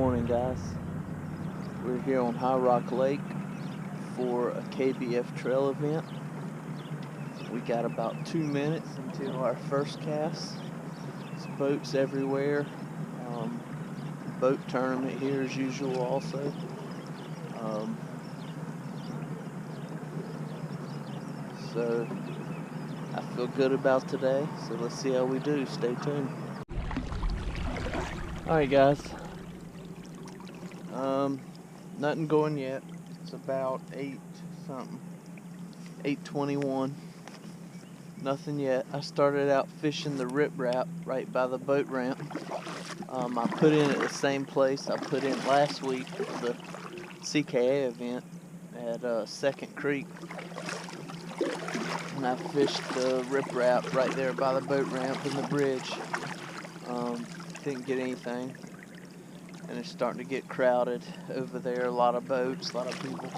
Morning, guys. We're here on High Rock Lake for a KBF trail event. We got about 2 minutes until our first cast. There's boats everywhere. Boat tournament here as usual also. So I feel good about today, so let's see how we do. Stay tuned. Alright guys, nothing going yet. It's about 8:21. Nothing yet. I started out fishing the riprap right by the boat ramp. I put in at the same place I put in last week for the CKA event at Second Creek. And I fished the riprap right there by the boat ramp and the bridge. Didn't get anything. And it's starting to get crowded over there. A lot of boats, a lot of people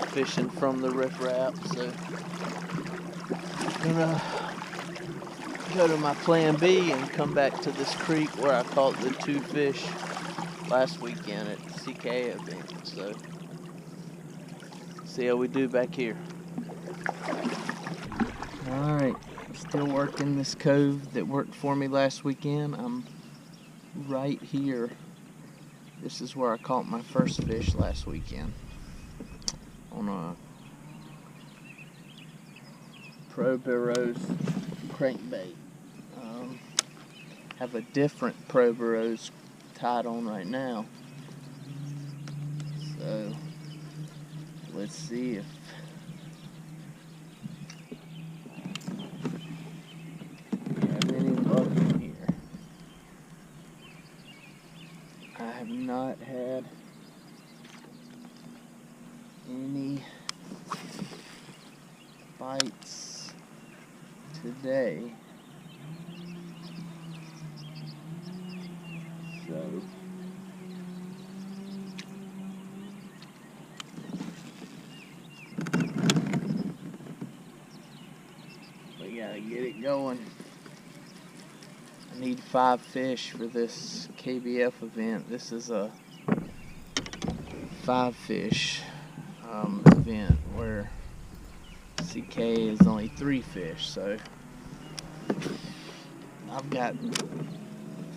fishing from the riprap. So I'm gonna go to my plan B and come back to this creek where I caught the 2 fish last weekend at the CKA event. So see how we do back here. Alright, still working this cove that worked for me last weekend. I'm right here. This is where I caught my first fish last weekend on a Pro Burrows crankbait. Have a different Pro Burrows tied on right now. So let's see if we have any luck in here. I have not had any bites today, so we gotta get it going. I need 5 fish for this KBF event. This is a 5 fish event where CK is only 3 fish, so I've got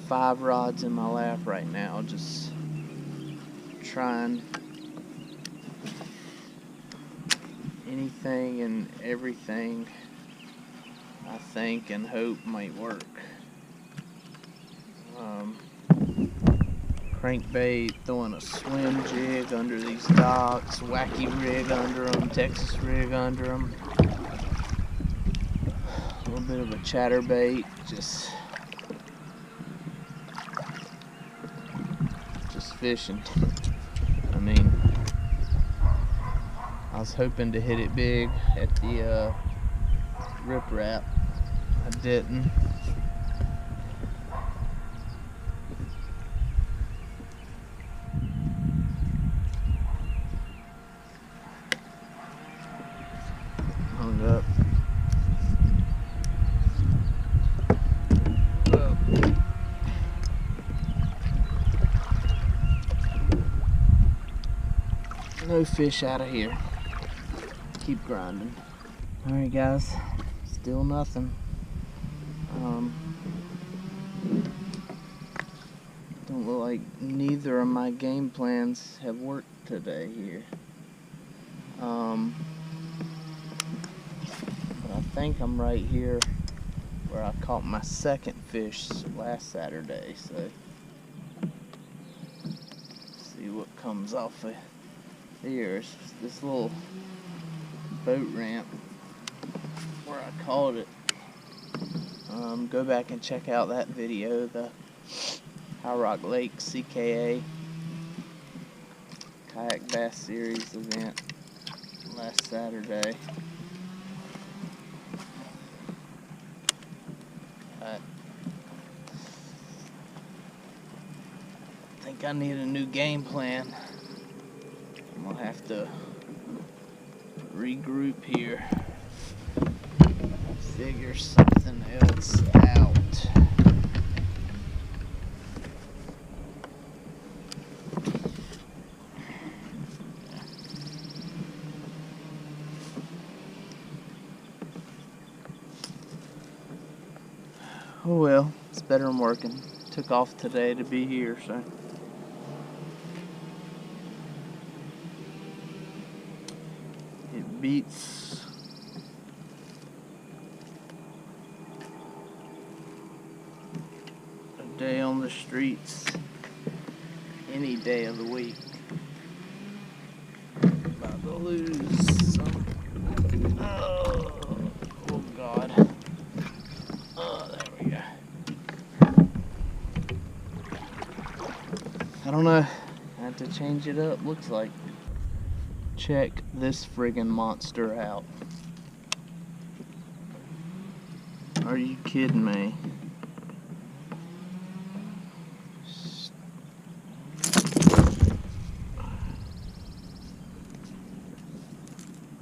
5 rods in my lap right now, just trying anything and everything I think and hope might work. Crankbait, throwing a swim jig under these docks, wacky rig under them, Texas rig under them, a little bit of a chatterbait, just fishing. I mean, I was hoping to hit it big at the riprap. I didn't. Hung up. No fish out of here. Keep grinding. Alright guys, still nothing. Don't look like neither of my game plans have worked today here. But I think I'm right here where I caught my second fish last Saturday, so see what comes off of here's this little boat ramp where I caught it. Go back and check out that video, the High Rock Lake CKA Kayak Bass Series event last Saturday. I think I need a new game plan. I'm gonna have to regroup here, figure something else out. Oh well, it's better than working. Took off today to be here, so. It beats a day on the streets any day of the week. About to lose some. Oh God. Oh, there we go. I don't know. I have to change it up, looks like. Check this friggin' monster out. Are you kidding me?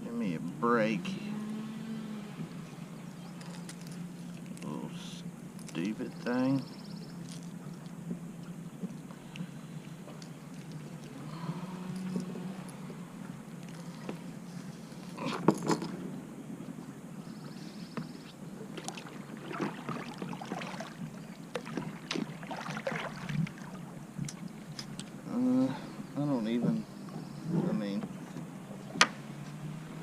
Give me a break. Little stupid thing.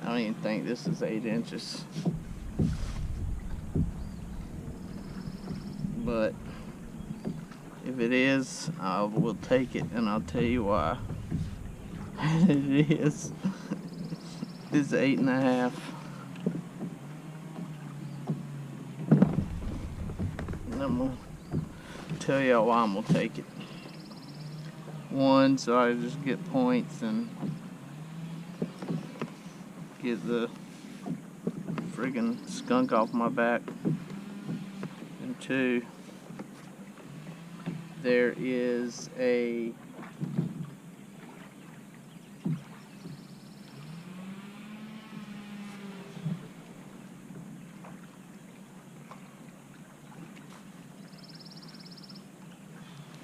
I don't even think this is 8 inches. But if it is, I will take it, and I'll tell you why. It is. It's 8.5. And I'm gonna tell y'all why I'm gonna take it. One, so I just get points and get the friggin' skunk off my back. And two, there is a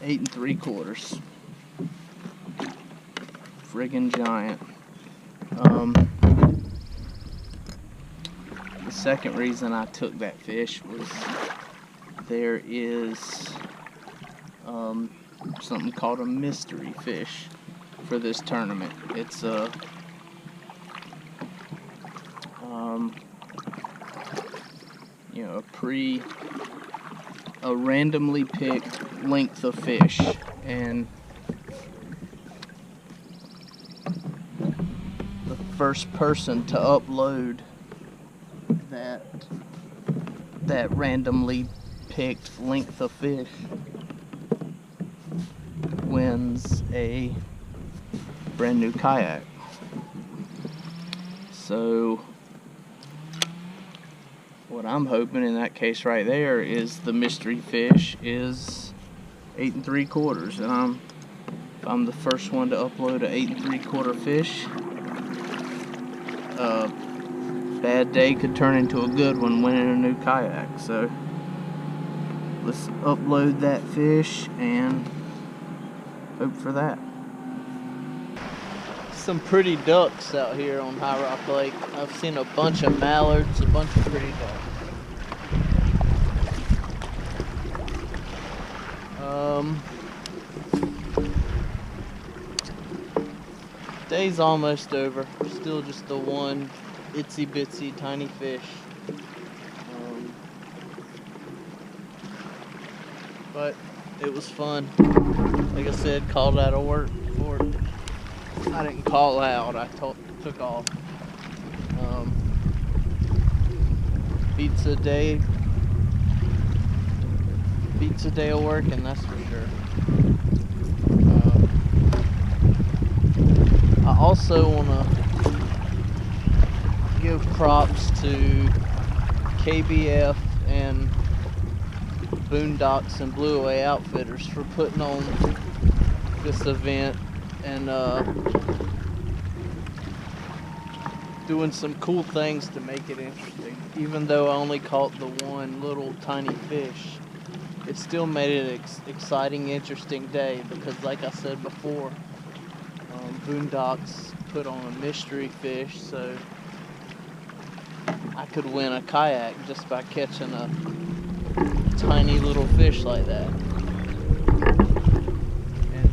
eight and 3/4. Friggin' giant. The second reason I took that fish was there is something called a mystery fish for this tournament. It's a a randomly picked length of fish, and the first person to upload that randomly picked length of fish wins a brand new kayak. So what I'm hoping in that case right there is the mystery fish is 8 and 3/4, and if I'm the first one to upload an 8 and 3/4 fish, bad day could turn into a good one winning a new kayak. So let's upload that fish and hope for that. Some pretty ducks out here on High Rock Lake. I've seen a bunch of mallards, a bunch of pretty ducks. Day's almost over. Still just the one itsy bitsy tiny fish. But it was fun. Like I said, called out of work for it. I didn't call out, I took off. Beats a day of working, that's for sure. I also want to give props to KBF and Boondocks and Blue Away Outfitters for putting on this event and doing some cool things to make it interesting. Even though I only caught the one little tiny fish, it still made it an exciting, interesting day because, like I said before, Boondocks put on a mystery fish, so I could win a kayak just by catching a tiny little fish like that. And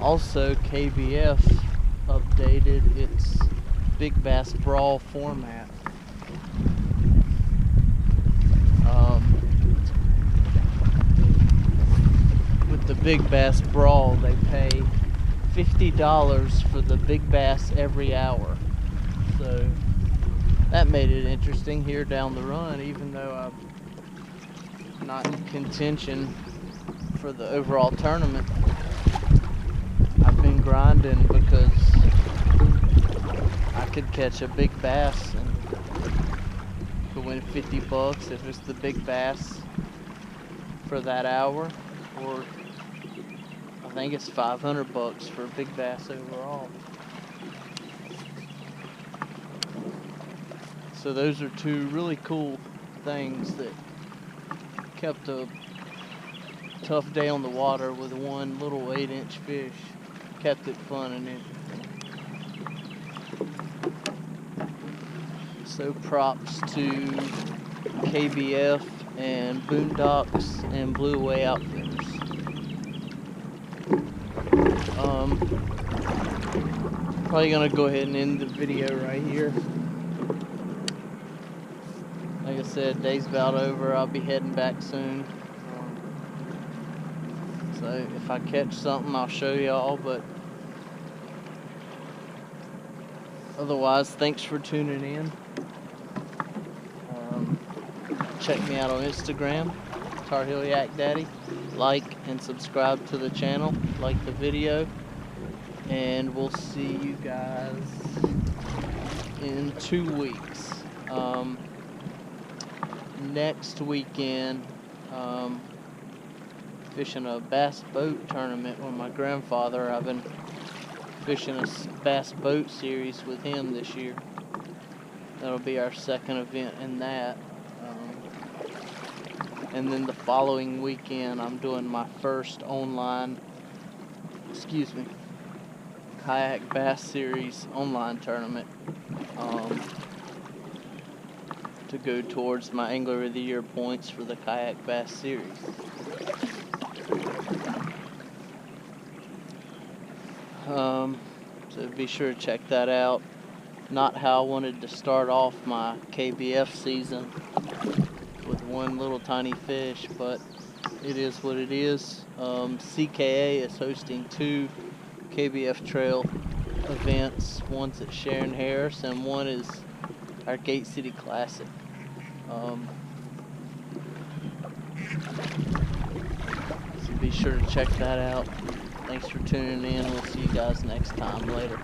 also KBF updated its Big Bass Brawl format. With the Big Bass Brawl, they pay $50 for the big bass every hour. So that made it interesting here down the run, even though I'm not in contention for the overall tournament. I've been grinding because I could catch a big bass and could win $50 if it's the big bass for that hour, or I think it's $500 for a big bass overall. So those are two really cool things that kept a tough day on the water with one little 8-inch fish. Kept it fun and interesting. So props to KBF and Boondocks and Blue Away Outfitters. Probably gonna go ahead and end the video right here. Like I said, day's about over. I'll be heading back soon. So if I catch something, I'll show y'all, but otherwise, thanks for tuning in. Check me out on Instagram, Tar Heel Yak Daddy. Like and subscribe to the channel, like the video, and we'll see you guys in 2 weeks. Next weekend, fishing a bass boat tournament with my grandfather. I've been fishing a bass boat series with him this year. That'll be our second event in that. And then the following weekend, I'm doing my first online, kayak bass series online tournament to go towards my Angler of the Year points for the kayak bass series. So be sure to check that out. Not how I wanted to start off my KBF season with one little tiny fish, but it is what it is. CKA is hosting 2 KBF Trail events. One's at Sharon Harris and one is our Gate City Classic. So be sure to check that out. Thanks for tuning in. We'll see you guys next time. Later.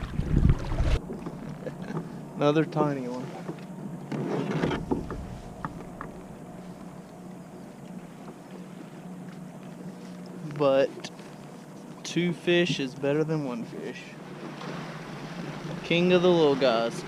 Another tiny one. But 2 fish is better than 1 fish. King of the little guys.